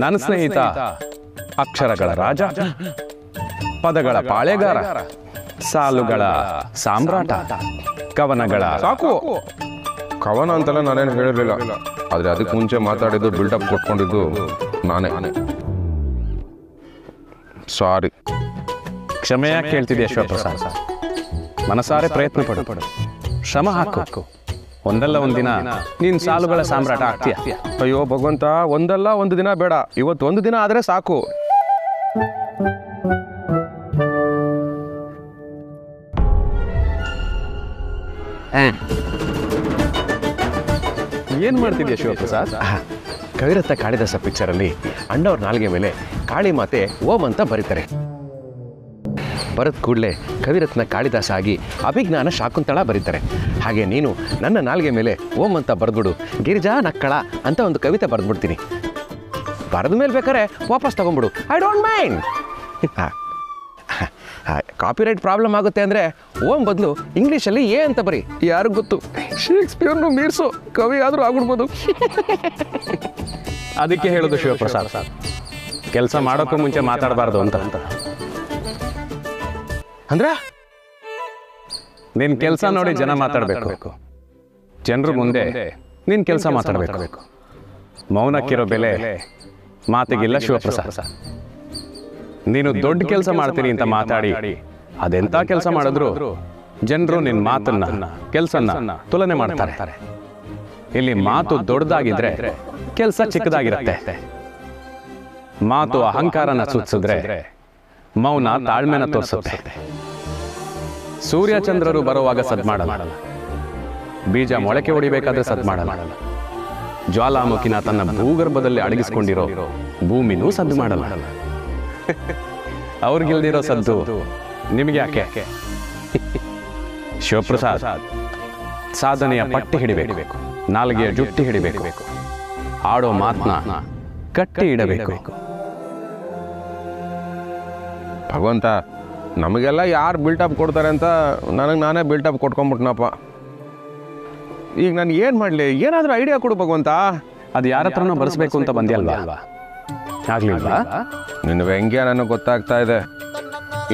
ನನ್ನ ಸ್ನೇಹಿತ ಅಕ್ಷರಗಳ ರಾಜ, ಪದಗಳ ಪಾಳೆಗಾರ, ಸಾಲುಗಳ ಸಾಮ್ರಾಟ, ಕವನಗಳ ಸಾಕು. ಕವನ ಅಂತೆಲ್ಲ ನಾನೇನು ಹೇಳಿರಲಿಲ್ಲ, ಆದರೆ ಅದಕ್ಕೆ ಮುಂಚೆ ಮಾತಾಡಿದ್ದು ಬಿಲ್ಡಪ್ ಕೊಟ್ಕೊಂಡಿದ್ದು ನಾನೇ. ಸಾರಿ. ಕ್ಷಮೆಯ ಕೇಳ್ತಿದ್ದೆ ಶಿವಪ್ರಸಾದ್. ಮನಸಾರೆ ಪ್ರಯತ್ನ ಪಡು, ಶ್ರಮ ಹಾಕು. ಒಂದಲ್ಲ ಒಂದಿನ ನೀನ್ ಸಾಲುಗಳ ಸಾಮ್ರಾಟ ಆಗ್ತೀಯ. ಅಯ್ಯೋ ಭಗವಂತ, ಒಂದಲ್ಲ ಒಂದು ದಿನ ಬೇಡ, ಇವತ್ತು ಒಂದು ದಿನ ಆದರೆ ಸಾಕು. ಏನ್ ಮಾಡ್ತಿದ್ಯಾ ಶಿವಪ್ರಸಾದ್? ಕವಿರತ್ನ ಕಾಳಿದಾಸ ಪಿಕ್ಚರಲ್ಲಿ ಅಣ್ಣವ್ರ ನಾಲ್ಗೆ ಮೇಲೆ ಕಾಳಿ ಮಾತೆ ಓಂ ಅಂತ ಬರೀತಾರೆ. ಬರೆದ ಕೂಡಲೇ ಕವಿರತ್ನ ಕಾಳಿದಾಸ ಆಗಿ ಅಭಿಜ್ಞಾನ ಶಾಕುಂತಳ ಬರೀತಾರೆ. ಹಾಗೆ ನೀನು ನನ್ನ ನಾಲ್ಗೆ ಮೇಲೆ ಓಂ ಅಂತ ಬರೆದ್ಬಿಡು, ಗಿರಿಜಾ ನಕ್ಕಳ ಅಂತ ಒಂದು ಕವಿತೆ ಬರೆದ್ಬಿಡ್ತೀನಿ. ಬರೆದ ಮೇಲೆ ಬೇಕಾರೆ ವಾಪಸ್ ತಗೊಂಡ್ಬಿಡು, I don't mind. Copyright problem ಆಗುತ್ತೆ ಅಂದರೆ ಓಂ ಬದಲು ಇಂಗ್ಲೀಷಲ್ಲಿ ಎ ಅಂತ ಬರೀ. ಯಾರಿಗೂ ಗೊತ್ತು, ಶೇಕ್ಸ್ಪಿಯರ್ನು ಮೀರ್ಸು ಕವಿ ಆದರೂ ಆಗ್ಬಿಡ್ಬೋದು. ಅದಕ್ಕೆ ಹೇಳೋದು ಶಿವಪ್ರಸಾದ್, ಕೆಲಸ ಮಾಡೋಕ್ಕೂ ಮುಂಚೆ ಮಾತಾಡಬಾರ್ದು ಅಂತ. ಅಂದ್ರೆ ನಿನ್ ಕೆಲಸ ನೋಡಿ ಜನ ಮಾತಾಡಬೇಕು, ಜನರ ಮುಂದೆ ನಿನ್ ಕೆಲಸ ಮಾತಾಡಬೇಕು. ಮೌನಕ್ಕಿರೋ ಬೆಲೆ ಮಾತಿಗಿಲ್ಲ ಶಿವಪ್ರಸಾದ್. ನೀನು ದೊಡ್ಡ ಕೆಲಸ ಮಾಡ್ತೀನಿ ಅಂತ ಮಾತಾಡಿ ಅದೆಂತ ಕೆಲಸ ಮಾಡಿದ್ರು ಜನರು ನಿನ್ನ ಮಾತನ್ನ ಕೆಲಸನ್ನ ತುಲನೆ ಮಾಡ್ತಾರೆ. ಇಲ್ಲಿ ಮಾತು ದೊಡ್ಡದಾಗಿದ್ರೆ ಕೆಲಸ ಚಿಕ್ಕದಾಗಿರುತ್ತೆ. ಮಾತು ಅಹಂಕಾರನ ಸೂಚಿಸಿದ್ರೆ ಮೌನ ತಾಳ್ಮೆನ ತೋರಿಸುತ್ತೆ. ಸೂರ್ಯಚಂದ್ರರು ಬರುವಾಗ ಸದ್ ಮಾಡಲ್ಲ, ಬೀಜ ಮೊಳಕೆ ಹೊಡಿಬೇಕಾದ್ರೆ ಸದ್ ಮಾಡಲ್ಲ, ಜ್ವಾಲಾಮುಖಿನ ತನ್ನ ಭೂಗರ್ಭದಲ್ಲಿ ಅಡಗಿಸ್ಕೊಂಡಿರೋ ಭೂಮಿನೂ ಸದ್ದು ಮಾಡಲ್ಲ. ಅವ್ರಿಗಿಲ್ದಿರೋ ಸದ್ದು ನಿಮಗೆ ಯಾಕೆ? ಶಿವಪ್ರಸಾದ್, ಸಾಧನೆಯ ಪಟ್ಟಿ ಹಿಡಿಬೇಕು, ನಾಲ್ಗೆಯ ಜುಟ್ಟಿ ಹಿಡಿಬೇಕು, ಆಡೋ ಮಾತನ್ನ ಕಟ್ಟಿ ಇಡಬೇಕು. ಭಗವಂತ, ನಮಗೆಲ್ಲ ಯಾರು ಬಿಲ್ಟಪ್ ಕೊಡ್ತಾರೆ ಅಂತ ನನಗೆ ನಾನೇ ಬಿಲ್ಟಪ್ ಕೊಟ್ಕೊಂಡ್ಬಿಟ್ನಪ್ಪ. ಈಗ ನಾನು ಏನು ಮಾಡಲಿ? ಏನಾದರೂ ಐಡಿಯಾ ಕೊಡು ಭಗವಂತ. ಅದು ಯಾರ ಹತ್ರನೂ ಬರೆಸ್ಬೇಕು ಅಂತ ಬಂದಿಯಲ್ವಾ? ಆಗ್ಲಿಲ್ವಾ? ನಿನ್ನ ವ್ಯಂಗ್ಯ ನನಗೆ ಗೊತ್ತಾಗ್ತಾ ಇದೆ.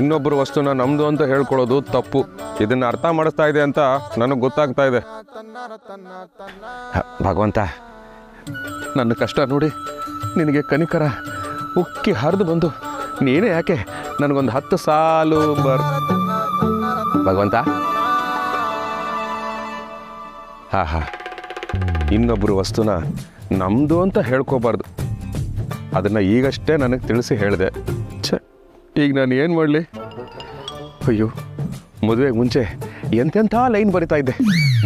ಇನ್ನೊಬ್ಬರ ವಸ್ತುನ ನಮ್ಮದು ಅಂತ ಹೇಳ್ಕೊಳ್ಳೋದು ತಪ್ಪು. ಇದನ್ನು ಅರ್ಥ ಮಾಡಿಸ್ತಾ ಇದೆ ಅಂತ ನನಗೆ ಗೊತ್ತಾಗ್ತಾ ಇದೆ. ಭಗವಂತ, ನನ್ನ ಕಷ್ಟ ನೋಡಿ ನಿನಗೆ ಕನಿಕರ ಉಕ್ಕಿ ಹರಿದು ಬಂದು ನೀನೇ ಯಾಕೆ ನನಗೊಂದು 10 ಸಾಲು ಭಗವಂತ. ಹಾ, ಇನ್ನೊಬ್ಬರು ವಸ್ತುನ ನಮ್ಮದು ಅಂತ ಹೇಳ್ಕೋಬಾರ್ದು. ಅದನ್ನು ಈಗಷ್ಟೇ ನನಗೆ ತಿಳಿಸಿ ಹೇಳಿದೆ. ಈಗ ನಾನು ಏನು ಮಾಡಲಿ? ಅಯ್ಯೋ, ಮದುವೆಗೆ ಮುಂಚೆ ಎಂತೆಂಥ ಲೈನ್ ಬರಿತಾ ಇದ್ದೆ.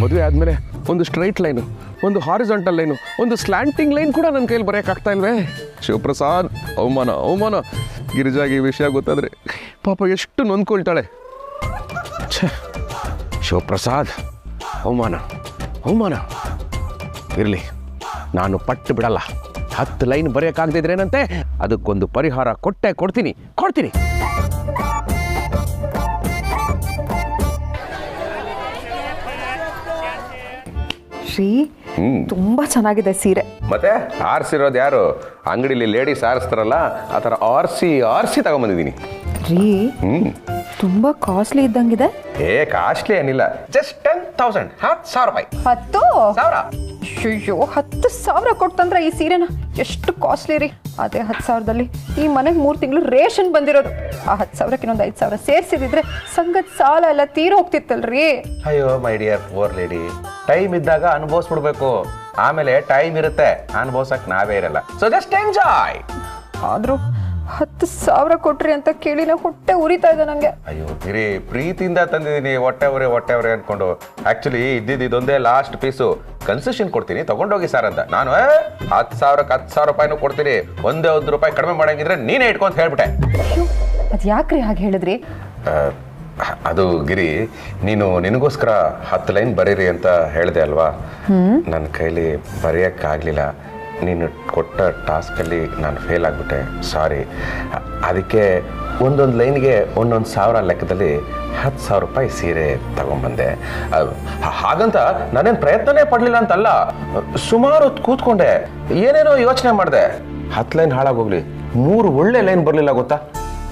ಮದುವೆ ಆದಮೇಲೆ ಒಂದು ಸ್ಟ್ರೈಟ್ ಲೈನು, ಒಂದು ಹಾರಿಜಾಂಟಲ್ ಲೈನು, ಒಂದು ಸ್ಲ್ಯಾಂಟಿಂಗ್ ಲೈನ್ ಕೂಡ ನನ್ನ ಕೈಯಲ್ಲಿ ಬರೆಯೋಕ್ಕಾಗ್ತಾ ಇಲ್ವೇ? ಶಿವಪ್ರಸಾದ್, ಅವಮಾನ. ಗಿರಿಜಾಗಿ ಈ ವಿಷಯ ಗೊತ್ತಾದರೆ ಪಾಪ ಎಷ್ಟು ನೊಂದ್ಕೊಳ್ತಾಳೆ. ಶಿವಪ್ರಸಾದ್, ಅವಮಾನ ಇರಲಿ, ನಾನು ಪಟ್ಟು ಬಿಡಲ್ಲ. 10 ಲೈನ್ ಬರೆಯೋಕ್ಕಾಗದಿದ್ರೇನಂತೆ, ಅದಕ್ಕೊಂದು ಪರಿಹಾರ ಕೊಡ್ತೀನಿ. ಶ್ರೀ, ತುಂಬಾ ಚೆನ್ನಾಗಿದೆ ಸೀರೆ. ಮತ್ತೆ ಆರಿಸಿರೋದು ಯಾರು? ಅಂಗಡಿಲಿ ಲೇಡೀಸ್ ಆರಿಸ್ತಾರಲ್ಲ, ಆ ಥರ ಆರಿಸಿ ತಗೊಂಬಂದಿದ್ದೀನಿ. ರೀ, ತುಂಬಾ ಕಾಸ್ಟ್ಲಿ ಇದ್ದಂಗಿದೆ. ಕಾಸ್ಟ್ಲಿ ಏನಿಲ್ಲ, ಜಸ್ಟ್ 10,000 10,000 ರೂಪಾಯಿ. 10,000? ಅಯ್ಯೋ, 10,000 ಕೊಡ್ತಂದ್ರೆ ಈ ಸೀರೆನ ಎಷ್ಟು ಕಾಸ್ಟ್ಲಿ ರೀ. ಅದೇ 10,000ದಲ್ಲಿ ಈ ಮನೆಗೆ 3 ತಿಂಗಳು ರೇಷನ್ ಬಂದಿರೋದು. ಆ 10,000ಕ್ಕೆ ಇನ್ನೊಂದು 5,000 ಸೇರಿಸಿದ್ರೆ ಸಂಘದ ಸಾಲ ಎಲ್ಲ ತೀರೋಗ್ತಿತ್ತಲ್ರಿ. ಅಯ್ಯೋ my dear poor lady, time ಇದ್ದಾಗ ಅನುಭವಿಸ್ಬಿಡ್ಬೇಕು. ಆಮೇಲೆ ಟೈಮ್ ಇರುತ್ತೆ, ಅನುಭವಿಸಕ್ ನಾವೇ ಇರಲ್ಲ. So just enjoy. ಆದ್ರೂ 10,000 ಕೊಟ್ರಿ ಅಂತ ಕೇಳಿ ನಾವು ಹೊಟ್ಟೆ ಉರಿತಾ ಇದೆ ನಂಗೆ. ಅಯ್ಯೋ ಗಿರಿ, ಪ್ರೀತಿಯಿಂದ ತಂದಿದ್ದೀನಿ. ಹೊಟ್ಟೆವ್ರೆ ಅನ್ಕೊಂಡು. ಆಕ್ಚುಲಿ ಇದೊಂದೇ ಲಾಸ್ಟ್ ಪೀಸು. ಕನ್ಸೆಷನ್ ಕೊಡ್ತೀನಿ, ತಗೊಂಡೋಗಿ ಸರ್ ಅಂತ. ನಾನು 10,000ಕ್ಕೆ 10,000 ರೂಪಾಯಿನೂ ಕೊಡ್ತೀನಿ. ಒಂದೇ 1 ರೂಪಾಯಿ ಕಡಿಮೆ ಮಾಡಂಗಿದ್ರೆ ನೀನೇ ಇಟ್ಕೊಂತ ಹೇಳ್ಬಿಟ್ಟೆ. ಅದ್ ಯಾಕ್ರಿ ಹಾಗೆ ಹೇಳಿದ್ರಿ? ಅದು ಗಿರಿ, ನಿನಗೋಸ್ಕರ 10 ಲೈನ್ ಬರೀರಿ ಅಂತ ಹೇಳಿದೆ ಅಲ್ವಾ? ನನ್ನ ಕೈಲಿ ಬರೆಯೋಕ್ಕಾಗಲಿಲ್ಲ. ನೀನು ಕೊಟ್ಟ ಟಾಸ್ಕಲ್ಲಿ ನಾನು ಫೇಲ್ ಆಗಿಬಿಟ್ಟೆ, ಸಾರಿ. ಅದಕ್ಕೆ ಒಂದೊಂದು ಲೈನ್ಗೆ 1,000 ಲೆಕ್ಕದಲ್ಲಿ 10,000 ರೂಪಾಯಿ ಸೀರೆ ತಗೊಂಡ್ಬಂದೆ. ಹಾಗಂತ ನಾನೇನು ಪ್ರಯತ್ನನೇ ಪಡಲಿಲ್ಲ ಅಂತಲ್ಲ. ಸುಮಾರು ಕೂತ್ಕೊಂಡೆ, ಏನೇನೋ ಯೋಚನೆ ಮಾಡಿದೆ. 10 ಲೈನ್ ಹಾಳಾಗೋಗ್ಲಿ 3 ಒಳ್ಳೆ ಲೈನ್ ಬರಲಿಲ್ಲ ಗೊತ್ತಾ?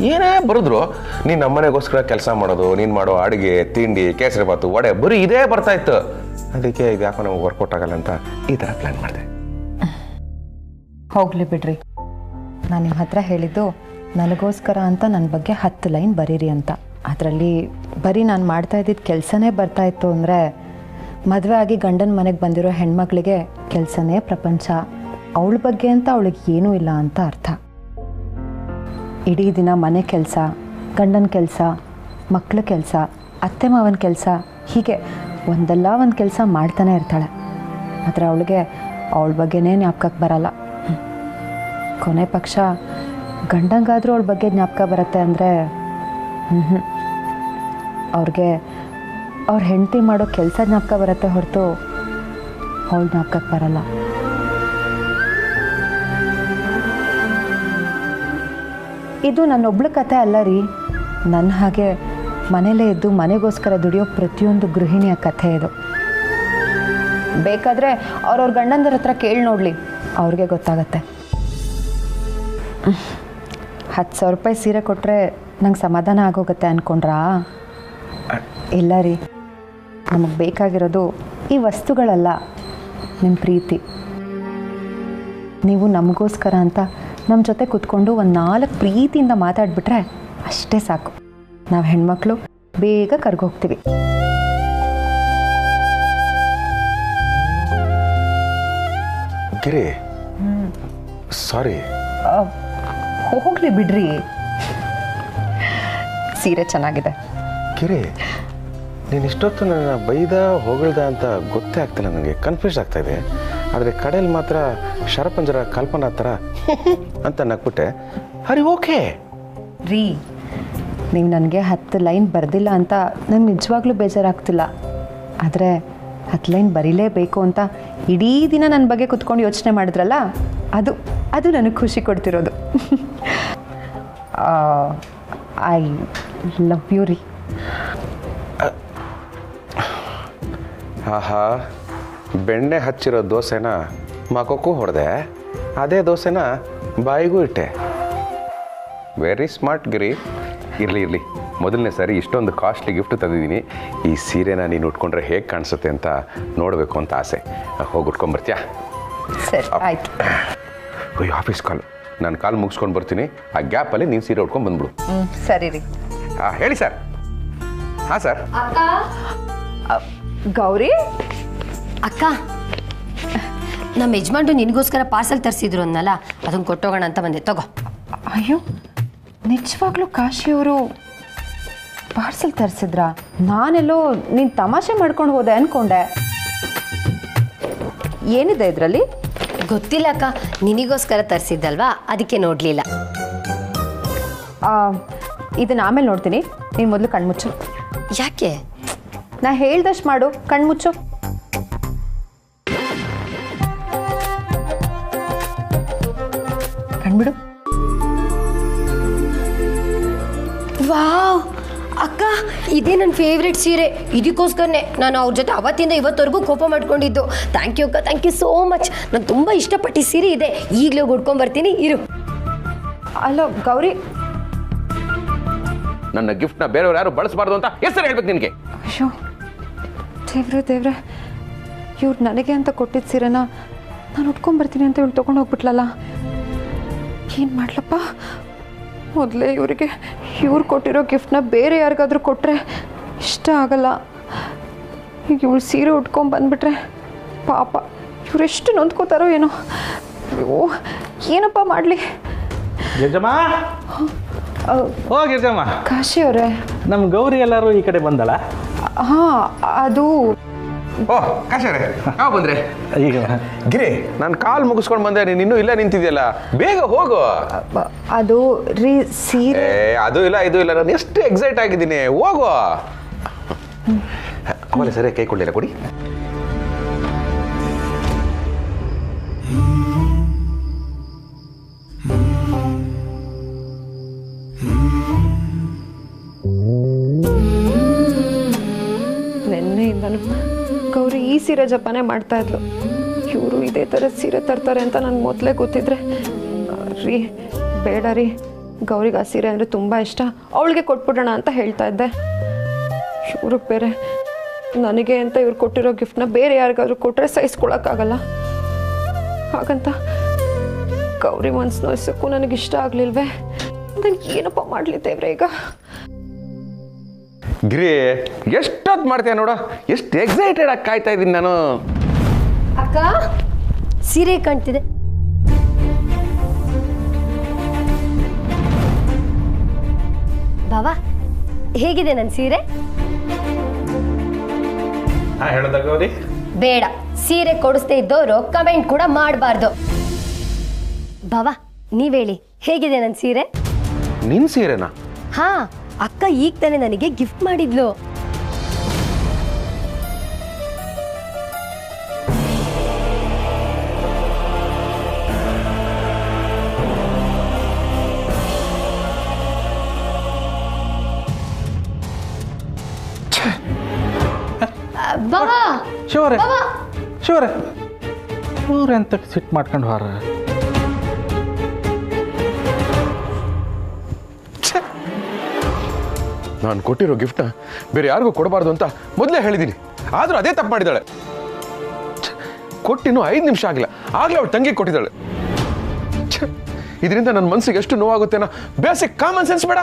ಏನೇ ಬರೆದ್ರು ನೀನು ನಮ್ಮನೆಗೋಸ್ಕರ ಕೆಲಸ ಮಾಡೋದು, ನೀನು ಮಾಡೋ ಅಡುಗೆ ತಿಂಡಿ ಕೇಸರಿ ಬಾತು ವಡೆ ಬರೀ ಇದೇ ಬರ್ತಾ ಇತ್ತು. ಅದಕ್ಕೆ ಇದು ಯಾಕೋ ನಮಗೆ ವರ್ಕೌಟ್ ಆಗಲ್ಲ ಅಂತ ಈ ಥರ ಪ್ಲ್ಯಾನ್ ಮಾಡಿದೆ. ಹೋಗ್ಲಿ ಬಿಡ್ರಿ, ನಾನು ನಿಮ್ಮ ಹತ್ರ ಹೇಳಿದ್ದು ನನಗೋಸ್ಕರ ಅಂತ ನನ್ನ ಬಗ್ಗೆ 10 ಲೈನ್ ಬರೀರಿ ಅಂತ. ಅದರಲ್ಲಿ ಬರೀ ನಾನು ಮಾಡ್ತಾ ಇದ್ದಿದ್ದು ಕೆಲಸನೇ ಬರ್ತಾ ಇತ್ತು ಅಂದರೆ ಮದುವೆ ಆಗಿ ಗಂಡನ ಮನೆಗೆ ಬಂದಿರೋ ಹೆಣ್ಮಕ್ಳಿಗೆ ಕೆಲಸನೇ ಪ್ರಪಂಚ, ಅವಳ ಬಗ್ಗೆ ಅಂತ ಅವಳಿಗೆ ಏನೂ ಇಲ್ಲ ಅಂತ ಅರ್ಥ. ಇಡೀ ದಿನ ಮನೆ ಕೆಲಸ, ಗಂಡನ ಕೆಲಸ, ಮಕ್ಕಳ ಕೆಲಸ, ಅತ್ತೆ ಮಾವನ ಕೆಲಸ, ಹೀಗೆ ಒಂದಲ್ಲ ಒಂದು ಕೆಲಸ ಮಾಡ್ತಾನೆ ಇರ್ತಾಳೆ. ಆದರೆ ಅವಳಿಗೆ ಅವಳ ಬಗ್ಗೆನೇ ಜ್ಞಾಪಕಕ್ಕೆ ಬರಲ್ಲ. ಕೊನೆ ಪಕ್ಷ ಗಂಡಂಗಾದರೂ ಅವಳ ಬಗ್ಗೆ ಜ್ಞಾಪಕ ಬರುತ್ತೆ ಅಂದರೆ ಅವ್ರಿಗೆ ಅವ್ರ ಹೆಂಡತಿ ಮಾಡೋ ಕೆಲಸ ಜ್ಞಾಪಕ ಬರುತ್ತೆ ಹೊರತು ಅವಳ ಜ್ಞಾಪಕಕ್ಕೆ ಬರಲ್ಲ. ಇದು ನನ್ನೊಬ್ಳ ಕತೆ ಅಲ್ಲ ರೀ, ನನ್ನ ಹಾಗೆ ಮನೇಲೇ ಇದ್ದು ಮನೆಗೋಸ್ಕರ ದುಡಿಯೋ ಪ್ರತಿಯೊಂದು ಗೃಹಿಣಿಯ ಕಥೆ ಇದು. ಬೇಕಾದರೆ ಅವ್ರವ್ರ ಗಂಡಂದ್ರ ಹತ್ರ ಕೇಳಿ ನೋಡಲಿ, ಅವ್ರಿಗೆ ಗೊತ್ತಾಗತ್ತೆ. 10,000 ರೂಪಾಯಿ ಸೀರೆ ಕೊಟ್ಟರೆ ನಂಗೆ ಸಮಾಧಾನ ಆಗೋಗುತ್ತೆ ಅಂದ್ಕೊಂಡ್ರಾ? ಇಲ್ಲ ರೀ, ನಮಗೆ ಬೇಕಾಗಿರೋದು ಈ ವಸ್ತುಗಳಲ್ಲ, ನಿಮ್ಮ ಪ್ರೀತಿ. ನೀವು ನಮಗೋಸ್ಕರ ಅಂತ ನಮ್ಮ ಜೊತೆ ಕೂತ್ಕೊಂಡು ಒಂದು 4 ಪ್ರೀತಿಯಿಂದ ಮಾತಾಡ್ಬಿಟ್ರೆ ಅಷ್ಟೇ ಸಾಕು. ನಾವು ಹೆಣ್ಮಕ್ಳು ಬೇಗ ಕರ್ಗೋಗ್ತೀವಿ. ಗಿರಿ, ಸಾರಿ. ಹೋಗ್ಲಿ ಬಿಡ್ರಿ, ಸೀರೆ ಚೆನ್ನಾಗಿದೆ. ಗಿರಿ, ನೀನು ಇಷ್ಟೊತ್ತು ನನ್ನ ಬೈದ ಹೊಗಳ್ದ ಅಂತ ಗೊತ್ತೇ ಆಗ್ತಿಲ್ಲ, ನನಗೆ ಕನ್ಫ್ಯೂಸ್ ಆಗ್ತಾ ಇದೆ. ಆದರೆ ಕಡೆಯಲ್ಲಿ ಮಾತ್ರ ಶರಪಂಜರ ಕಲ್ಪನಾ ಥರ ಅಂತ ನಕ್ಬಿಟ್ಟೆ. ಹರಿ ಓಕೆ ರೀ, ನೀವು ನನಗೆ 10 ಲೈನ್ ಬರೆದಿಲ್ಲ ಅಂತ ನಂಗೆ ನಿಜವಾಗ್ಲೂ ಬೇಜಾರಾಗ್ತಿಲ್ಲ. ಆದರೆ 10 ಲೈನ್ ಬರೀಲೇಬೇಕು ಅಂತ ಇಡೀ ದಿನ ನನ್ನ ಬಗ್ಗೆ ಕುತ್ಕೊಂಡು ಯೋಚನೆ ಮಾಡಿದ್ರಲ್ಲ, ಅದು ನನಗೆ ಖುಷಿ ಕೊಡ್ತಿರೋದು. ಐ ಲವ್ ಯು ರೀ. ಆಹಾ, ಬೆಣ್ಣೆ ಹಚ್ಚಿರೋ ದೋಸೆನ ಮಖಕ್ಕೂ ಹೊಡೆದೆ, ಅದೇ ದೋಸೆನ ಬಾಯಿಗೂ ಇಟ್ಟೆ. ವೆರಿ ಸ್ಮಾರ್ಟ್ ಗಿರಿ. ಇರಲಿ, ಮೊದಲನೇ ಸಾರಿ ಇಷ್ಟೊಂದು ಕಾಸ್ಟ್ಲಿ ಗಿಫ್ಟ್ ತಂದಿದ್ದೀನಿ. ಈ ಸೀರೆನ ನೀನು ಉಟ್ಕೊಂಡ್ರೆ ಹೇಗೆ ಕಾಣಿಸುತ್ತೆ ಅಂತ ನೋಡಬೇಕು ಅಂತ ಆಸೆ. ಹೋಗಿ ಉಟ್ಕೊಂಡ್ಬರ್ತೀಯಾ? ಸರಿ, ಆಯ್ತು. ಅಯ್ಯೋ, ಆಫೀಸ್ ಕಾಲು, ನಾನು ಕಾಲು ಮುಗಿಸ್ಕೊಂಡು ಬರ್ತೀನಿ. ಆ ಗ್ಯಾಪಲ್ಲಿ ನೀನು ಸೀರೆ ಉಟ್ಕೊಂಡು ಬಂದ್ಬಿಡು. ಸರಿ ರೀ. ಹಾಂ, ಹೇಳಿ ಸರ್. ಹಾಂ ಸರ್. ಗೌರಿ ಅಕ್ಕ, ನಮ್ಮ ಯಜಮಾನ್ರು ನಿನಗೋಸ್ಕರ ಪಾರ್ಸಲ್ ತರಿಸಿದ್ರು ಅನ್ನಲ್ಲ, ಅದನ್ನು ಕೊಟ್ಟೋಗೋಣ ಅಂತ ಬಂದೆ, ತಗೋ. ಅಯ್ಯೋ, ನಿಜವಾಗ್ಲೂ ಕಾಶಿಯವರು ಪಾರ್ಸಲ್ ತರಿಸಿದ್ರಾ? ನಾನೆಲ್ಲೋ ನೀನು ತಮಾಷೆ ಮಾಡ್ಕೊಂಡು ಹೋದೆ ಅಂದ್ಕೊಂಡೆ. ಏನಿದೆ ಇದರಲ್ಲಿ? ಗೊತ್ತಿಲ್ಲ ಅಕ್ಕ, ನಿನಗೋಸ್ಕರ ತರಿಸಿದ್ದಲ್ವಾ, ಅದಕ್ಕೆ ನೋಡಲಿಲ್ಲ. ಇದನ್ನ ಆಮೇಲೆ ನೋಡ್ತೀನಿ, ನೀನು ಮೊದಲು ಕಣ್ಮುಚ್ಚು. ಯಾಕೆ? ನಾ ಹೇಳ್ದಷ್ಟು ಮಾಡು, ಕಣ್ಮುಚ್ಚು. ಕಣ್ಬಿಡು. ವಾವ್ ಅಕ್ಕ, ಇದೇ ನನ್ನ ಫೇವ್ರೆಟ್ ಸೀರೆ. ಇದಕ್ಕೋಸ್ಕರನೇ ನಾನು ಅವ್ರ ಜೊತೆ ಅವತ್ತಿಂದ ಇವತ್ತವರೆಗೂ ಕೋಪ ಮಾಡ್ಕೊಂಡಿದ್ದು. ಥ್ಯಾಂಕ್ ಯು ಅಕ್ಕ, ಥ್ಯಾಂಕ್ ಯು ಸೋ ಮಚ್. ನಾನು ತುಂಬ ಇಷ್ಟಪಟ್ಟು ಸೀರೆ ಇದೆ, ಈಗಲೇ ಉಟ್ಕೊಂಡ್ಬರ್ತೀನಿ, ಇರು. ಅಲ್ಲ ಗೌರಿ, ನನ್ನ ಗಿಫ್ಟ್ನ ಬೇರೆಯವ್ರು ಯಾರು ಬಳಸಬಾರ್ದು ಅಂತ ಹೆಸರು ಹೇಳ್ಬೇಕು ನಿನಗೆ. ಅಯ್ಯೋ ದೇವ್ರೆ, ಇವ್ರು ನನಗೆ ಅಂತ ಕೊಟ್ಟಿದ್ದ ಸೀರೆನ ನಾನು ಉಟ್ಕೊಂಡ್ಬರ್ತೀನಿ ಅಂತ ಇವ್ರು ತೊಗೊಂಡು ಹೋಗ್ಬಿಟ್ಲಲ್ಲ. ಏನು ಮಾಡ್ಲಪ್ಪ? ಮೊದಲೇ ಇವ್ರು ಕೊಟ್ಟಿರೋ ಗಿಫ್ಟ್ನ ಬೇರೆ ಯಾರಿಗಾದ್ರೂ ಕೊಟ್ಟರೆ ಇಷ್ಟ ಆಗಲ್ಲ. ಈಗ ಇವಳು ಸೀರೆ ಉಟ್ಕೊಂಡು ಬಂದುಬಿಟ್ರೆ ಪಾಪ ಇವರೆಷ್ಟು ನೊಂದ್ಕೋತಾರೋ ಏನೋ. ಅಯ್ಯೋ, ಏನಪ್ಪ ಮಾಡಲಿ? ಗಿರ್ಜಮ್ಮ, ಓ ಗಿರ್ಜಮ್ಮ. ಕಾಶಿ ಅವರೇ, ನಮ್ಮ ಗೌರಿ ಎಲ್ಲರೂ ಈ ಕಡೆ ಬಂದಳ? ಹಾಂ, ಅದು ಓ ಕಾಶರೇ, ಯಾವ ಬಂದ್ರೆ? ಈಗ ಗಿರಿ, ನಾನು ಕಾಲ್ ಮುಗಿಸ್ಕೊಂಡು ಬಂದೆ, ನೀನು ಇನ್ನೂ ಇಲ್ಲ ನಿಂತಿದ್ಯಲ್ಲ, ಬೇಗ ಹೋಗು. ಅದು ರೀ ಸೀರೆ. ಅದು ಇಲ್ಲ ಇದು ಇಲ್ಲ, ನಾನು ಎಷ್ಟು ಎಕ್ಸೈಟ್ ಆಗಿದ್ದೀನಿ, ಹೋಗು. ಆಮೇಲೆ ಸರಿ, ಕೈ ಕೊಡಲಿಲ್ಲ, ಕೊಡಿ. ನೆನ್ನೆಯಿಂದನು ಗೌರಿ ಈ ಸೀರೆ ಜಪಾನೆ ಮಾಡ್ತಾ ಇದ್ಲು. ಇವರು ಇದೇ ಥರ ಸೀರೆ ತರ್ತಾರೆ ಅಂತ ನನಗೆ ಮೊದಲೇ ಗೊತ್ತಿದ್ರೆ ರೀ ಬೇಡ ರೀ, ಗೌರಿಗೆ ಆ ಸೀರೆ ಅಂದರೆ ತುಂಬ ಇಷ್ಟ, ಅವಳಿಗೆ ಕೊಟ್ಬಿಡೋಣ ಅಂತ ಹೇಳ್ತಾ ಇದ್ದೆ. ಇವ್ರಿಗೆ ಬೇರೆ ನನಗೆ ಅಂತ ಇವ್ರು ಕೊಟ್ಟಿರೋ ಗಿಫ್ಟ್ನ ಬೇರೆ ಯಾರಿಗಾದ್ರೂ ಕೊಟ್ಟರೆ ಸಹಿಸ್ಕೊಳಕ್ಕಾಗಲ್ಲ. ಹಾಗಂತ ಗೌರಿ ಮನ್ಸು ನೋಯ್ಸೋಕ್ಕೂ ನನಗಿಷ್ಟ ಆಗಲಿಲ್ವೇ? ನಾನು ಏನಪ್ಪ ಮಾಡಲಿ ದೇವ್ರೆ ಈಗ? ಗಿರಿ ಎಷ್ಟೊತ್ತು ಮಾಡ್ತೀಯ ನೋಡ, ಎಷ್ಟು ಎಕ್ಸೈಟೆಡ್ ಆಗಿ ಕಾಯ್ತಾ ಇದ್ದೀನಿ ನಾನು. ಅಕ್ಕ ಸೀರೆ ಕಾಣ್ತಿದೆ. ಬಾವಾ ಹೇಗಿದೆ ನನ್ನ ಸೀರೆ? ಹೇಳ್ದ ಗೌರಿ. ಬೇಡ, ಸೀರೆ ಕೊಡಿಸ್ದೇ ಇದ್ದವರು ಕಮೆಂಟ್ ಕೂಡ ಮಾಡಬಾರ್ದು. ಬಾವಾ ನೀವ್ ಹೇಳಿ ಹೇಗಿದೆ ನನ್ನ ಸೀರೆ? ನಿನ್ ಸೀರೆನಾ? ಹಾ, ಅಕ್ಕ ಈಗ ತಾನೇ ನನಗೆ ಗಿಫ್ಟ್ ಮಾಡಿದ್ಲು. ಬಾವಾ ಶಿವರೇ ಶಿವರೇ, ಇವ್ರು ಎಂತ ಸಿಟ್ ಮಾಡ್ಕೊಂಡು ಹೊರ. ನಾನು ಕೊಟ್ಟಿರೋ ಗಿಫ್ಟ್ನ ಬೇರೆ ಯಾರಿಗೂ ಕೊಡಬಾರ್ದು ಅಂತ ಮೊದಲೇ ಹೇಳಿದ್ದೀನಿ, ಆದರೂ ಅದೇ ತಪ್ಪು ಮಾಡಿದ್ದಾಳೆ. ಕೊಟ್ಟಿನ್ನೂ 5 ನಿಮಿಷ ಆಗಿಲ್ಲ, ಆಗಲೇ ಅವಳು ತಂಗಿ ಕೊಟ್ಟಿದ್ದಾಳೆ. ಇದರಿಂದ ನನ್ನ ಮನಸ್ಸಿಗೆ ಎಷ್ಟು ನೋವಾಗುತ್ತೆ ಅನ್ನೋ ಬೇಸಿಕ್ ಕಾಮನ್ ಸೆನ್ಸ್ ಬೇಡ.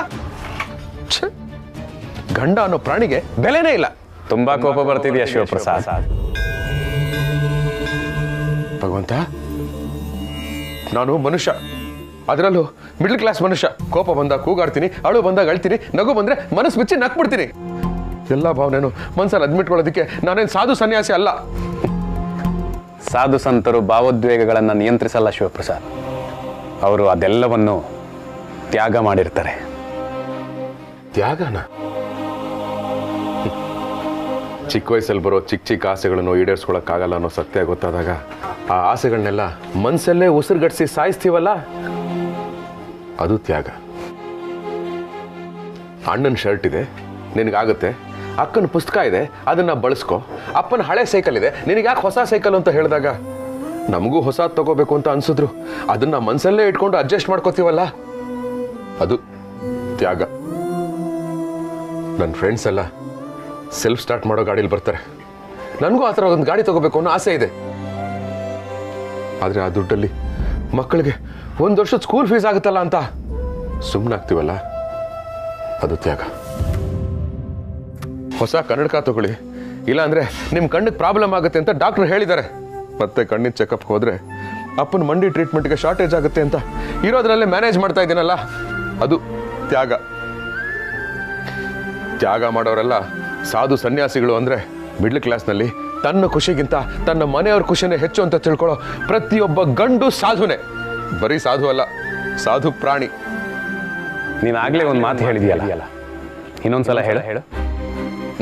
ಗಂಡ ಅನ್ನೋ ಪ್ರಾಣಿಗೆ ಬೆಲೆನೇ ಇಲ್ಲ. ತುಂಬಾ ಕೋಪ ಬರ್ತಿದ್ಯಾ ಶಿವಪ್ರಸಾದ್? ಭಗವಂತ, ನಾನು ಮನುಷ್ಯ, ಅದರಲ್ಲೂ ಮಿಡ್ಲ್ ಕ್ಲಾಸ್ ಮನುಷ್ಯ. ಕೋಪ ಬಂದಾಗ ಕೂಗಾಡ್ತೀನಿ, ಅಳು ಬಂದಾಗ ಅಳ್ತೀನಿ, ನಗು ಬಂದ್ರೆ ಮನಸ್ಸು ಬಿಚ್ಚಿ ನಕ್ಬಿಡ್ತೀನಿ. ಎಲ್ಲ ಭಾವನೆನು ಮನಸ್ಸಲ್ಲಿ ಅದ್ಮಿಟ್ಕೊಳ್ಳೋದಕ್ಕೆ ನಾನೇನು ಸಾಧು ಸನ್ಯಾಸಿ ಅಲ್ಲ. ಸಾಧು ಸಂತರು ಭಾವೋದ್ವೇಗಗಳನ್ನು ನಿಯಂತ್ರಿಸಲ್ಲ ಶಿವಪ್ರಸಾದ್. ಅವರು ಅದೆಲ್ಲವನ್ನು ತ್ಯಾಗ ಮಾಡಿರ್ತಾರೆ. ತ್ಯಾಗನ? ಚಿಕ್ಕ ವಯಸ್ಸಲ್ಲಿ ಬರೋ ಚಿಕ್ಕ ಚಿಕ್ಕ ಆಸೆಗಳನ್ನು ಈಡೇರಿಸ್ಕೊಳಕ್ಕಾಗಲ್ಲ ಅನ್ನೋ ಸತ್ಯ ಗೊತ್ತಾದಾಗ ಆ ಆಸೆಗಳನ್ನೆಲ್ಲ ಮನಸ್ಸಲ್ಲೇ ಉಸಿರುಗಟ್ಟಿಸಿ ಸಾಯಿಸ್ತೀವಲ್ಲ, ಅದು ತ್ಯಾಗ. ಅಣ್ಣನ ಶರ್ಟ್ ಇದೆ, ನಿನಗಾಗುತ್ತೆ. ಅಕ್ಕನ ಪುಸ್ತಕ ಇದೆ, ಅದನ್ನ ಬಳಸ್ಕೊ. ಅಪ್ಪನ ಹಳೆ ಸೈಕಲ್ ಇದೆ, ನಿನಗೆ ಯಾಕೆ ಹೊಸ ಸೈಕಲ್ ಅಂತ ಹೇಳಿದಾಗ ನಮಗೂ ಹೊಸ ತಗೋಬೇಕು ಅಂತ ಅನ್ಸಿದ್ರು ಅದನ್ನ ಮನಸ್ಸಲ್ಲೇ ಇಟ್ಕೊಂಡು ಅಡ್ಜಸ್ಟ್ ಮಾಡ್ಕೋತೀವಲ್ಲ, ಅದು ತ್ಯಾಗ. ನನ್ನ ಫ್ರೆಂಡ್ಸ್ ಎಲ್ಲ ಸೆಲ್ಫ್ ಸ್ಟಾರ್ಟ್ ಮಾಡೋ ಗಾಡೀಲಿ ಬರ್ತಾರೆ. ನನಗೂ ಆ ಥರ ಒಂದು ಗಾಡಿ ತಗೋಬೇಕು ಅನ್ನೋ ಆಸೆ ಇದೆ. ಆದರೆ ಆ ದುಡ್ಡಲ್ಲಿ ಮಕ್ಕಳಿಗೆ 1 ವರ್ಷದ ಸ್ಕೂಲ್ ಫೀಸ್ ಆಗುತ್ತಲ್ಲ ಅಂತ ಸುಮ್ಮನಾಗ್ತೀವಲ್ಲ, ಅದು ತ್ಯಾಗ. ಹೊಸ ಕನ್ನಡಕ ತಗೊಳ್ಳಿ, ಇಲ್ಲಾಂದ್ರೆ ನಿಮ್ಮ ಕಣ್ಣಿಗೆ ಪ್ರಾಬ್ಲಮ್ ಆಗುತ್ತೆ ಅಂತ ಡಾಕ್ಟರ್ ಹೇಳಿದ್ದಾರೆ. ಮತ್ತೆ ಕಣ್ಣಿನ ಚೆಕಪ್ ಹೋದ್ರೆ ಅಪ್ಪನ ಮಂಡಿ ಟ್ರೀಟ್ಮೆಂಟ್ಗೆ ಶಾರ್ಟೇಜ್ ಆಗುತ್ತೆ ಅಂತ ಇರೋದ್ರಲ್ಲೇ ಮ್ಯಾನೇಜ್ ಮಾಡ್ತಾ ಇದ್ದೀನಲ್ಲ, ಅದು ತ್ಯಾಗ. ತ್ಯಾಗ ಮಾಡೋರೆಲ್ಲ ಸಾಧು ಸನ್ಯಾಸಿಗಳು ಅಂದ್ರೆ ಮಿಡ್ಲ್ ಕ್ಲಾಸ್ನಲ್ಲಿ ತನ್ನ ಖುಷಿಗಿಂತ ತನ್ನ ಮನೆಯವ್ರ ಖುಷಿನೇ ಹೆಚ್ಚು ಅಂತ ತಿಳ್ಕೊಳ್ಳೋ ಪ್ರತಿಯೊಬ್ಬ ಗಂಡು ಸಾಧುನೇ. ಬರೀ ಸಾಧು ಅಲ್ಲ, ಸಾಧು ಪ್ರಾಣಿ. ನೀನು ಆಗ್ಲೇ ಒಂದು ಮಾತು ಹೇಳಿದೆಯಲ್ಲ, ಇನ್ನೊಂದ್ಸಲ ಹೇಳು.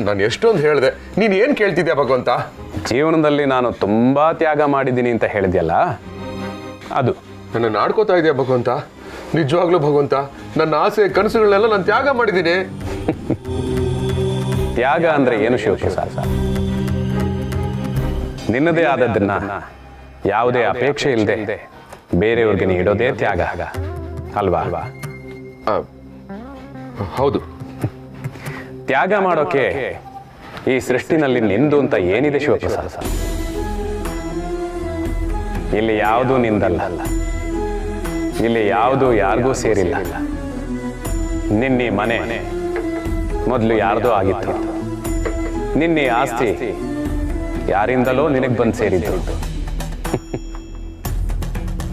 ನಾನು ಎಷ್ಟೊಂದು ಹೇಳಿದೆ, ನೀನು ಏನು ಕೇಳ್ತಿದ್ಯಾ ಭಗವಂತ? ಜೀವನದಲ್ಲಿ ನಾನು ತುಂಬಾ ತ್ಯಾಗ ಮಾಡಿದ್ದೀನಿ ಅಂತ ಹೇಳಿದ್ಯಲ್ಲ, ಅದು. ನನ್ನ ಆಡ್ಕೋತಾ ಇದೆಯಾ ಭಗವಂತ? ನಿಜವಾಗ್ಲೂ ಭಗವಂತ, ನನ್ನ ಆಸೆ ಕನಸುಗಳನ್ನೆಲ್ಲ ನಾನು ತ್ಯಾಗ ಮಾಡಿದ್ದೀನಿ. ತ್ಯಾಗ ಅಂದ್ರೆ ಏನು ಶಿವಪ್ರಸಾದ್? ನಿನ್ನದೇ ಆದದ್ದನ್ನ ಯಾವುದೇ ಅಪೇಕ್ಷೆ ಇಲ್ಲದೆ ಬೇರೆಯವ್ರಿಗೆ ನೀಡೋದೇ ತ್ಯಾಗ ಅಲ್ವಾ? ಹೌದು. ತ್ಯಾಗ ಮಾಡೋಕೆ ಈ ಸೃಷ್ಟಿನಲ್ಲಿ ನಿಂದು ಅಂತ ಏನಿದೆ ಶಿವಪ್ರಸಾದ್? ಇಲ್ಲಿ ಯಾವುದು ನಿಂದಲ್ಲ, ಇಲ್ಲಿ ಯಾವುದು ಯಾರಿಗೂ ಸೇರಿಲ್ಲ. ನಿನ್ನೆ ಮನೆ ಮೊದಲು ಯಾರ್ದೋ ಆಗಿತ್ತು, ನಿನ್ನೆ ಆಸ್ತಿ ಯಾರಿಂದಲೋ ನಿನಗೆ ಬಂದು ಸೇರಿದ್ದು,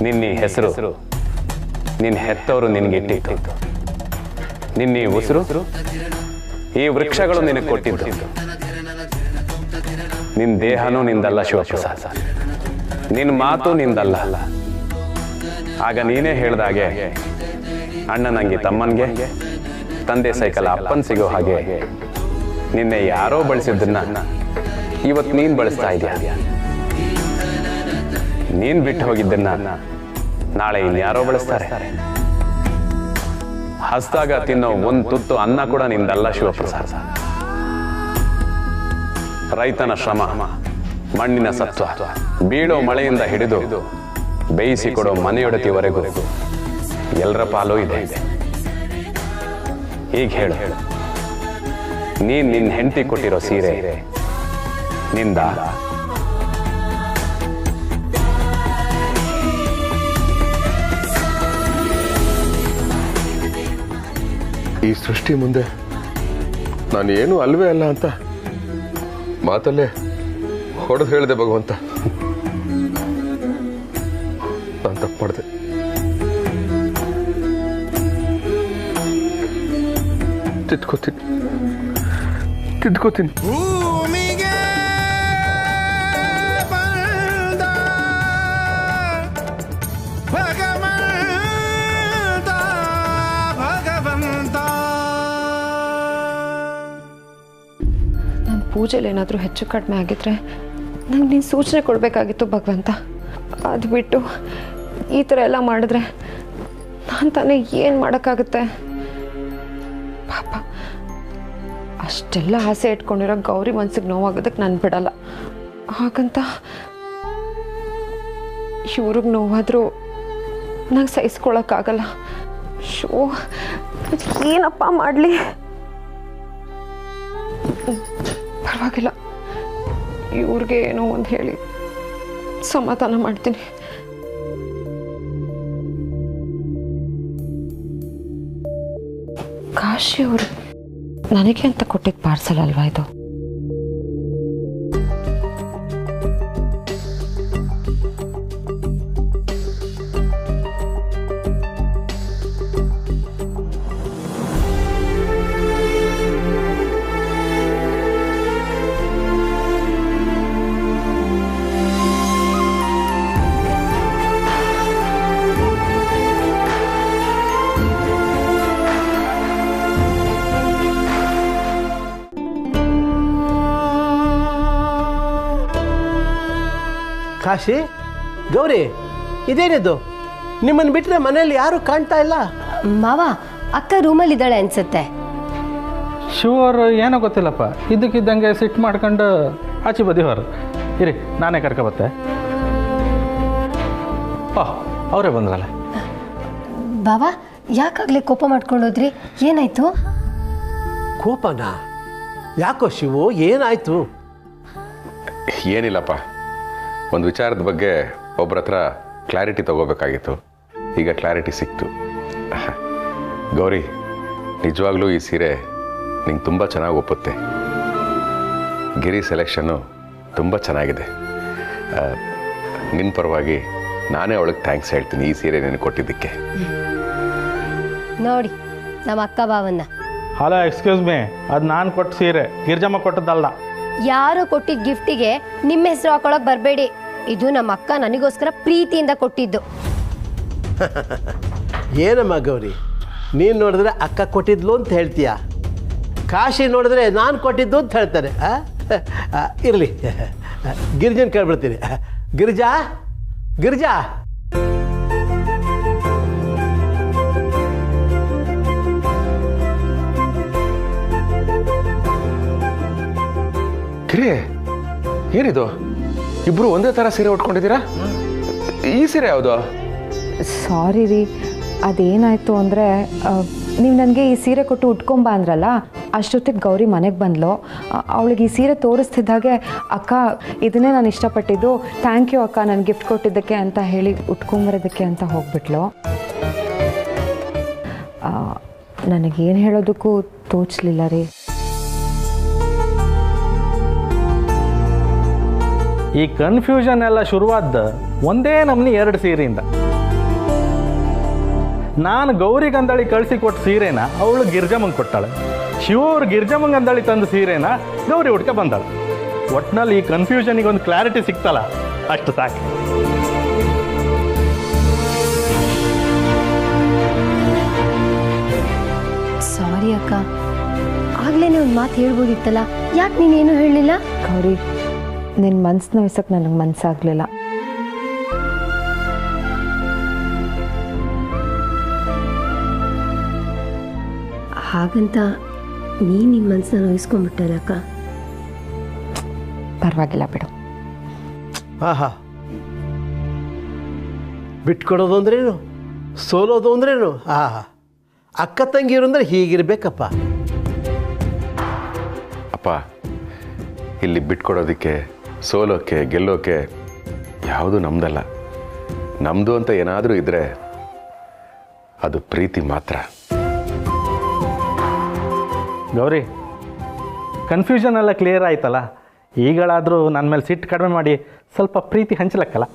ನಿನ್ನೆ ಹೆಸರು ನಿನ್ನ ಹೆತ್ತವರು ನಿನಗಿಟ್ಟಿತ್ತು, ನಿನ್ನೆ ಉಸಿರು ಈ ವೃಕ್ಷಗಳು ನಿನಗೆ ಕೊಟ್ಟಿದ್ದು, ನಿನ್ನ ದೇಹನೂ ನಿಂದಲ್ಲ ಶಿವಪ್ರಸಾದ್, ನಿನ್ನ ಮಾತು ನಿಂದಲ್ಲ. ಆಗ ನೀನೇ ಹೇಳ್ದಾಗೆ ಅಣ್ಣನಂಗೆ ತಮ್ಮನ್ಗೆ, ತಂದೆ ಸೈಕಲ್ ಅಪ್ಪನ್ ಸಿಗೋ ಹಾಗೆ ನಿನ್ನೆ ಯಾರೋ ಬಳಸಿದ್ದನ್ನ ಇವತ್ತು ನೀನ್ ಬಳಸ್ತಾ ಇದೆಯಾ. ನೀನ್ ಬಿಟ್ಟು ಹೋಗಿದ್ದನ್ನ ನಾಳೆ ಇನ್ಯಾರೋ ಬಳಸ್ತಾರೆ. ಹಸ್ದಾಗ ತಿನ್ನೋ ಒಂದು ತುತ್ತು ಅನ್ನ ಕೂಡ ನಿಂದಲ್ಲ ಶಿವಪ್ರಸಾದ್. ರೈತನ ಶ್ರಮ, ಮಣ್ಣಿನ ಸತ್ವ, ಬೀಳೋ ಮಳೆಯಿಂದ ಹಿಡಿದು ಬೇಯಿಸಿಕೊಡೋ ಮನೆಯೊಡತಿವರೆಗೂ ಎಲ್ಲರ ಪಾಲು ಇದೆ. ಈಗ ಹೇಳು, ನೀನ್ ನಿನ್ನ ಹೆಂಡತಿ ಕೊಟ್ಟಿರೋ ಸೀರೆ ನಿಂದ? ಈ ಸೃಷ್ಟಿ ಮುಂದೆ ನಾನು ಏನೂ ಅಲ್ವೇ ಅಲ್ಲ ಅಂತ ಮಾತಲ್ಲೇ ಹೊಡೆದು ಹೇಳಿದೆ ಭಗವಂತ. ನಾನು ತಪ್ಪು ಮಾಡಿದೆ. ತಿದ್ಕೋತೀನಿ. ಭೂಮಿಗೆ ಬಂದ ಭಗವಂತ. ನನ್ನ ಪೂಜೆಲಿ ಏನಾದರೂ ಹೆಚ್ಚು ಕಡಿಮೆ ಆಗಿದ್ರೆ ನಂಗೆ ನೀನು ಸೂಚನೆ ಕೊಡಬೇಕಾಗಿತ್ತು ಭಗವಂತ. ಅದು ಬಿಟ್ಟು ಈ ಥರ ಎಲ್ಲ ಮಾಡಿದ್ರೆ ನಾನು ತಾನೇ ಏನು ಮಾಡೋಕ್ಕಾಗುತ್ತೆ? ಪಾಪ ಅಷ್ಟೆಲ್ಲ ಆಸೆ ಇಟ್ಕೊಂಡಿರೋ ಗೌರಿ ಮನ್ಸಿಗೆ ನೋವಾಗೋದಕ್ಕೆ ನಾನು ಬಿಡಲ್ಲ. ಹಾಗಂತ ಇವ್ರಿಗೆ ನೋವಾದರೂ ನಂಗೆ ಸಹಿಸ್ಕೊಳಕ್ಕಾಗಲ್ಲ. ಶೋ, ಏನಪ್ಪ ಮಾಡಲಿ? ಪರವಾಗಿಲ್ಲ, ಇವ್ರಿಗೆ ಏನೋ ಒಂದು ಹೇಳಿ ಸಮಾಧಾನ ಮಾಡ್ತೀನಿ. ಕಾಶಿ ಅವರು ನನಗೆ ಅಂತ ಕೊಟ್ಟಿದ್ದ ಪಾರ್ಸಲ್ ಅಲ್ವಾ ಇದು? ಕಾಶಿ, ಗೌರಿ, ಇದೇನಿದು? ನಿಮ್ಮನ್ನು ಬಿಟ್ಟರೆ ಮನೆಯಲ್ಲಿ ಯಾರು ಕಾಣ್ತಾ ಇಲ್ಲ. ಮಾವ, ಅಕ್ಕ ರೂಮಲ್ಲಿದ್ದಾಳೆ ಅನ್ಸುತ್ತೆ. ಶಿವರು ಏನೋ ಗೊತ್ತಿಲ್ಲಪ್ಪ, ಇದ್ದಕ್ಕಿದ್ದಂಗೆ ಸಿಟ್ಟು ಮಾಡ್ಕೊಂಡು ಆಚೆ ಬದಿ ಹೊರ ಇರಿ, ನಾನೇ ಕರ್ಕೊಬತ್ತೆ. ಓಹ್, ಅವರೇ ಬಂದ್ರಲ್ಲ. ಬಾವ, ಯಾಕಾಗಲೇ ಕೋಪ ಮಾಡ್ಕೊಂಡೋದ್ರಿ? ಏನಾಯ್ತು? ಕೋಪನಾ? ಯಾಕೋ ಶಿವು, ಏನಾಯ್ತು? ಏನಿಲ್ಲಪ್ಪ, ಒಂದು ವಿಚಾರದ ಬಗ್ಗೆ ಒಬ್ಬರ ಹತ್ರ ಕ್ಲಾರಿಟಿ ತಗೋಬೇಕಾಗಿತ್ತು. ಈಗ ಕ್ಲಾರಿಟಿ ಸಿಕ್ತು. ಗೌರಿ, ನಿಜವಾಗ್ಲೂ ಈ ಸೀರೆ ನಿಂಗೆ ತುಂಬ ಚೆನ್ನಾಗಿ ಒಪ್ಪುತ್ತೆ. ಗಿರಿ ಸೆಲೆಕ್ಷನ್ನು ತುಂಬ ಚೆನ್ನಾಗಿದೆ. ನಿನ್ನ ಪರವಾಗಿ ನಾನೇ ಅವಳಿಗೆ ಥ್ಯಾಂಕ್ಸ್ ಹೇಳ್ತೀನಿ ಈ ಸೀರೆ ನೀನು ಕೊಟ್ಟಿದ್ದಕ್ಕೆ. ನೋಡಿ ನಮ್ಮ ಅಕ್ಕ ಬಾವನ್ನ. ಹಲೋ, ಎಕ್ಸ್ಕ್ಯೂಸ್ ಮೀ, ಅದು ನಾನು ಕೊಟ್ಟ ಸೀರೆ, ಗಿರ್ಜಮ್ಮ ಕೊಟ್ಟದ್ದಲ್ಲ. ಯಾರು ಕೊಟ್ಟಿದ್ದ ಗಿಫ್ಟಿಗೆ ನಿಮ್ಮ ಹೆಸರು ಹಾಕೊಳಕ್ ಬರಬೇಡಿ. ಇದು ನಮ್ಮ ಅಕ್ಕ ನನಗೋಸ್ಕರ ಪ್ರೀತಿಯಿಂದ ಕೊಟ್ಟಿದ್ದು. ಏನಮ್ಮ ಗೌರಿ, ನೀನು ನೋಡಿದ್ರೆ ಅಕ್ಕ ಕೊಟ್ಟಿದ್ಲು ಅಂತ ಹೇಳ್ತೀಯ, ಕಾಶಿ ನೋಡಿದ್ರೆ ನಾನು ಕೊಟ್ಟಿದ್ದು ಅಂತ ಹೇಳ್ತಾರೆ. ಇರಲಿ, ಗಿರಿಜನ್ ಕೇಳ್ಬಿಡ್ತೀನಿ. ಗಿರಿಜಾ, ಗಿರಿಜಾ, ಗಿರಿ, ಏನಿದು? ಇಬ್ರು ಒಂದೇ ಥರ ಸೀರೆ ಉಟ್ಕೊಂಡಿದ್ದೀರಾ? ಈ ಸೀರೆ ಯಾವುದು? ಸಾರಿ ರೀ, ಅದೇನಾಯಿತು ಅಂದರೆ ನೀವು ನನಗೆ ಈ ಸೀರೆ ಕೊಟ್ಟು ಉಟ್ಕೊಂಬ ಅಂದ್ರಲ್ಲ, ಅಷ್ಟೊತ್ತಿಗೆ ಗೌರಿ ಮನೆಗೆ ಬಂದ್ಲು. ಅವಳಿಗೆ ಈ ಸೀರೆ ತೋರಿಸ್ತಿದ್ದಾಗೆ ಅಕ್ಕ ಇದನ್ನೇ ನಾನು ಇಷ್ಟಪಟ್ಟಿದ್ದು, ಥ್ಯಾಂಕ್ ಯು ಅಕ್ಕ ನಾನು ಗಿಫ್ಟ್ ಕೊಟ್ಟಿದ್ದಕ್ಕೆ ಅಂತ ಹೇಳಿ ಉಟ್ಕೊಂಬರೋದಕ್ಕೆ ಅಂತ ಹೋಗ್ಬಿಟ್ಲು. ನನಗೇನು ಹೇಳೋದಕ್ಕೂ ತೋಚಲಿಲ್ಲ ರೀ. ಈ ಕನ್ಫ್ಯೂಷನ್ ಎಲ್ಲ ಶುರುವಾದ ಒಂದೇ ನಮ್ನಿ 2 ಸೀರೆಯಿಂದ. ನಾನು ಗೌರಿ ಗಂಧಳಿ ಕಳಿಸಿ ಕೊಟ್ಟ ಸೀರೆನ ಅವಳು ಗಿರ್ಜಮ್ಮಂಗೆ ಕೊಟ್ಟಾಳೆ. ಶಿವರು ಗಿರ್ಜಮ್ಮಂಗೆ ಗಂಧಳಿ ತಂದ ಸೀರೆನ ಗೌರಿ ಉಟ್ಕೆ ಬಂದಾಳೆ. ಒಟ್ಟಿನಲ್ಲಿ ಈ ಕನ್ಫ್ಯೂಷನಿಗೆ ಒಂದು ಕ್ಲಾರಿಟಿ ಸಿಕ್ತಲ್ಲ, ಅಷ್ಟು ಸಾಕು. ಸಾರಿ ಅಕ್ಕ, ಆಗ್ಲೇನೆ ಒಂದು ಮಾತು ಹೇಳ್ಬೋದಿತ್ತಲ್ಲ, ಯಾಕೆ ನೀನೇನು ಹೇಳಲಿಲ್ಲ? ಗೌರಿ, ನಿನ್ನ ಮನ್ಸು ನೋಯ್ಸಕ್ಕೆ ನನಗೆ ಮನಸ್ಸಾಗಲಿಲ್ಲ. ಹಾಗಂತ ನೀನು ನಿಮ್ಮ ಮನಸ್ಸನ್ನ ನೋಯಿಸ್ಕೊಂಡ್ಬಿಟ್ಟಲ್ಲ ಅಕ್ಕ. ಪರವಾಗಿಲ್ಲ ಬಿಡು. ಆಹಾ, ಬಿಟ್ಕೊಡೋದು ಅಂದ್ರೇನು? ಸೋಲೋದು ಅಂದ್ರೇನು ಅಕ್ಕ ತಂಗಿರು ಅಂದರೆ ಹೀಗಿರ್ಬೇಕಪ್ಪ. ಅಪ್ಪ, ಇಲ್ಲಿ ಬಿಟ್ಕೊಡೋದಕ್ಕೆ, ಸೋಲೋಕ್ಕೆ, ಗೆಲ್ಲೋಕ್ಕೆ ಯಾವುದು ನಮ್ದಲ್ಲ. ನಮ್ಮದು ಅಂತ ಏನಾದರೂ ಇದ್ದರೆ ಅದು ಪ್ರೀತಿ ಮಾತ್ರ. ಗೌರಿ, ಕನ್ಫ್ಯೂಷನ್ ಎಲ್ಲ ಕ್ಲಿಯರ್ ಆಯ್ತಲ್ಲ, ಈಗಳಾದರೂ ನನ್ನ ಮೇಲೆ ಸಿಟ್ಟು ಕಡಿಮೆ ಮಾಡಿ ಸ್ವಲ್ಪ ಪ್ರೀತಿ ಹಂಚಲಕ್ಕಲ್ಲ.